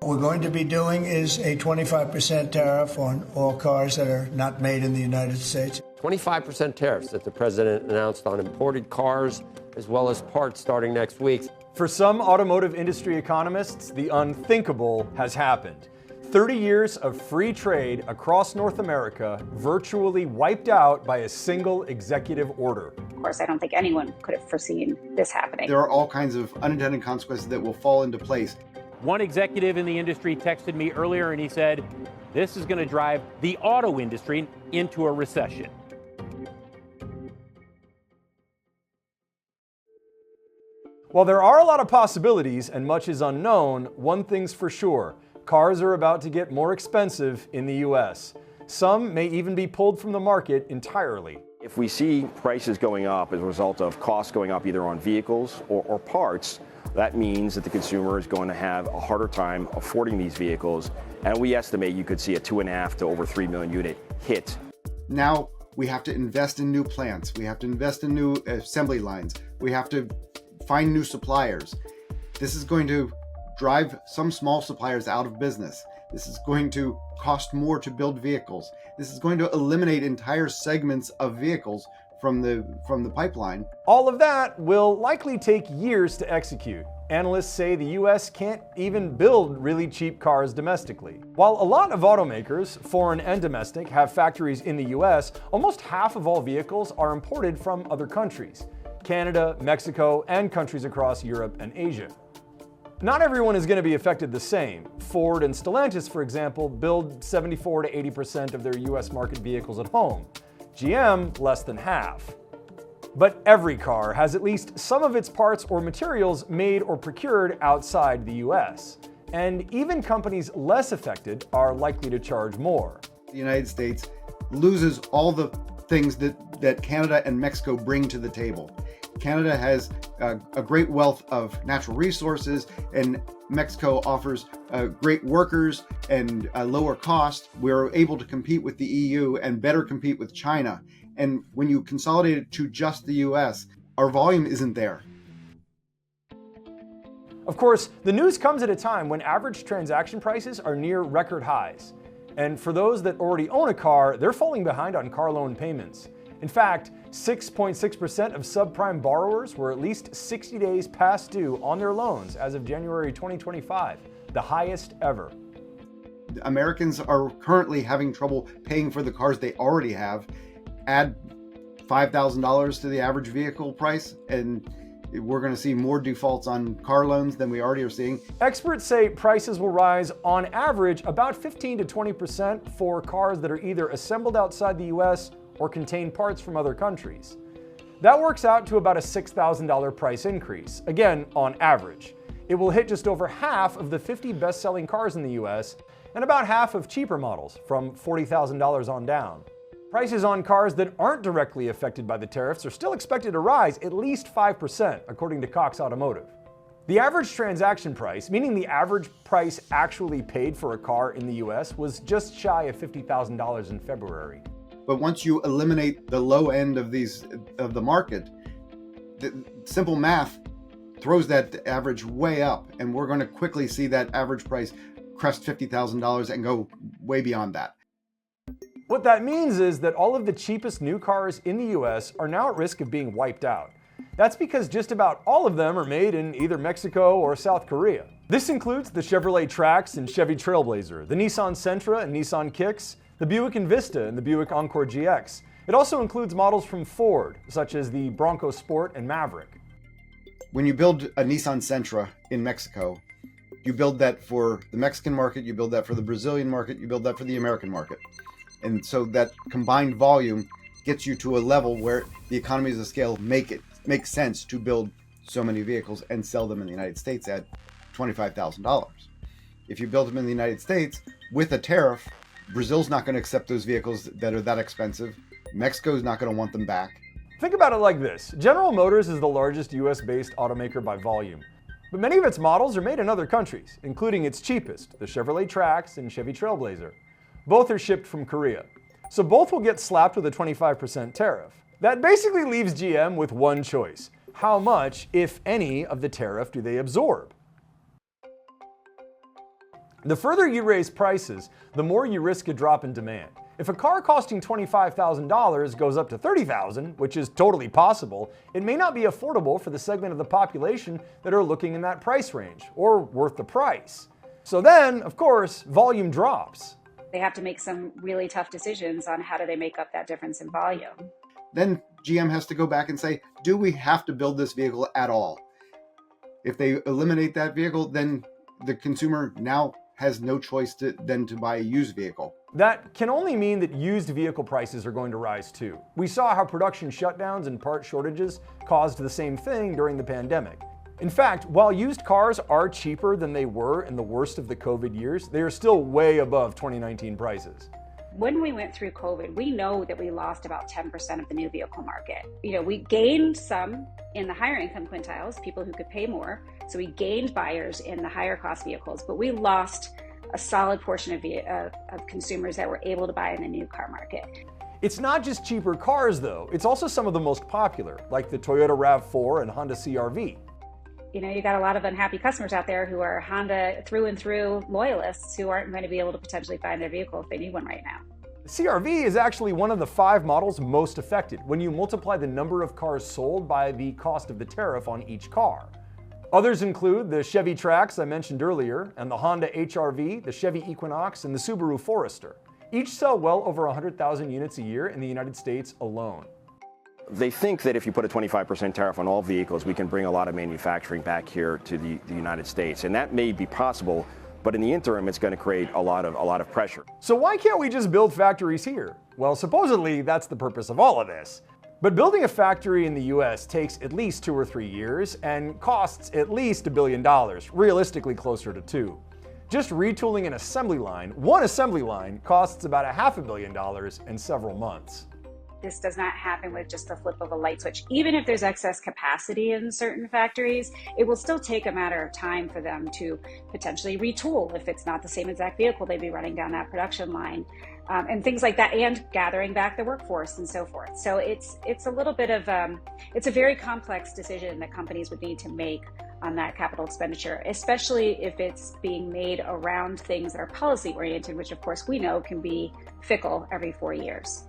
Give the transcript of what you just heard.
we're going to be doing is a 25% tariff on all cars that are not made in the United States. 25% tariffs that the president announced on imported cars as well as parts starting next week. For some automotive industry economists, the unthinkable has happened. 30 years of free trade across North America virtually wiped out by a single executive order. Of course, I don't think anyone could have foreseen this happening. There are all kinds of unintended consequences that will fall into place. One executive in the industry texted me earlier and he said, this is going to drive the auto industry into a recession. While there are a lot of possibilities and much is unknown, one thing's for sure. Cars are about to get more expensive in the US. Some may even be pulled from the market entirely. If we see prices going up as a result of costs going up either on vehicles or parts, that means that the consumer is going to have a harder time affording these vehicles. And we estimate you could see a 2.5 to over 3 million unit hit. Now we have to invest in new plants. We have to invest in new assembly lines. We have to find new suppliers. This is going to drive some small suppliers out of business. This is going to cost more to build vehicles. This is going to eliminate entire segments of vehicles from the pipeline. All of that will likely take years to execute. Analysts say the US can't even build really cheap cars domestically. While a lot of automakers, foreign and domestic, have factories in the US, almost half of all vehicles are imported from other countries: Canada, Mexico, and countries across Europe and Asia. Not everyone is going to be affected the same. Ford and Stellantis, for example, build 74 to 80% of their US market vehicles at home. GM, less than half. But every car has at least some of its parts or materials made or procured outside the US. And even companies less affected are likely to charge more. The United States loses all the things that Canada and Mexico bring to the table. Canada has a great wealth of natural resources, and Mexico offers great workers and a lower cost. We're able to compete with the EU and better compete with China. And when you consolidate it to just the US, our volume isn't there. Of course, the news comes at a time when average transaction prices are near record highs. And for those that already own a car, they're falling behind on car loan payments. In fact, 6.6% of subprime borrowers were at least 60 days past due on their loans as of January 2025, the highest ever. Americans are currently having trouble paying for the cars they already have. Add $5,000 to the average vehicle price, and we're going to see more defaults on car loans than we already are seeing. Experts say prices will rise on average about 15 to 20% for cars that are either assembled outside the US or contain parts from other countries. That works out to about a $6,000 price increase, again, on average. It will hit just over half of the 50 best-selling cars in the US and about half of cheaper models, from $40,000 on down. Prices on cars that aren't directly affected by the tariffs are still expected to rise at least 5%, according to Cox Automotive. The average transaction price, meaning the average price actually paid for a car in the US, was just shy of $50,000 in February. But once you eliminate the low end of the market, the simple math throws that average way up, and we're going to quickly see that average price crest $50,000 and go way beyond that. What that means is that all of the cheapest new cars in the US are now at risk of being wiped out. That's because just about all of them are made in either Mexico or South Korea. This includes the Chevrolet Trax and Chevy Trailblazer, the Nissan Sentra and Nissan Kicks, the Buick Envista and the Buick Encore GX. It also includes models from Ford, such as the Bronco Sport and Maverick. When you build a Nissan Sentra in Mexico, you build that for the Mexican market, you build that for the Brazilian market, you build that for the American market. And so that combined volume gets you to a level where the economies of scale make sense to build so many vehicles and sell them in the United States at $25,000. If you build them in the United States with a tariff, Brazil's not going to accept those vehicles that are that expensive. Mexico's not going to want them back. Think about it like this. General Motors is the largest US-based automaker by volume. But many of its models are made in other countries, including its cheapest, the Chevrolet Trax and Chevy Trailblazer. Both are shipped from Korea. So both will get slapped with a 25% tariff. That basically leaves GM with one choice. How much, if any, of the tariff do they absorb? The further you raise prices, the more you risk a drop in demand. If a car costing $25,000 goes up to $30,000, which is totally possible, it may not be affordable for the segment of the population that are looking in that price range, or worth the price. So then, of course, volume drops. They have to make some really tough decisions on how do they make up that difference in volume. Then GM has to go back and say, do we have to build this vehicle at all? If they eliminate that vehicle, then the consumer now has no choice than to buy a used vehicle. That can only mean that used vehicle prices are going to rise too. We saw how production shutdowns and part shortages caused the same thing during the pandemic. In fact, while used cars are cheaper than they were in the worst of the COVID years, they are still way above 2019 prices. When we went through COVID, we know that we lost about 10% of the new vehicle market. We gained some in the higher income quintiles, people who could pay more. So we gained buyers in the higher cost vehicles, but we lost a solid portion of consumers that were able to buy in the new car market. It's not just cheaper cars though, it's also some of the most popular, like the Toyota RAV4 and Honda CR-V. You got a lot of unhappy customers out there who are Honda through and through loyalists who aren't going to be able to potentially find their vehicle if they need one right now. The CR-V is actually one of the 5 models most affected when you multiply the number of cars sold by the cost of the tariff on each car. Others include the Chevy Trax I mentioned earlier, and the Honda HR-V, the Chevy Equinox, and the Subaru Forester. Each sell well over 100,000 units a year in the United States alone. They think that if you put a 25% tariff on all vehicles, we can bring a lot of manufacturing back here to the United States. And that may be possible, but in the interim, it's going to create a lot of pressure. So why can't we just build factories here? Well, supposedly that's the purpose of all of this. But building a factory in the US takes at least 2 or 3 years and costs at least $1 billion, realistically closer to 2. Just retooling an assembly line, one assembly line, costs about $500 million in several months. This does not happen with just the flip of a light switch. Even if there's excess capacity in certain factories, it will still take a matter of time for them to potentially retool if it's not the same exact vehicle they'd be running down that production line, and things like that, and gathering back the workforce and so forth. So it's a little bit of it's a very complex decision that companies would need to make on that capital expenditure, especially if it's being made around things that are policy oriented, which of course we know can be fickle every 4 years.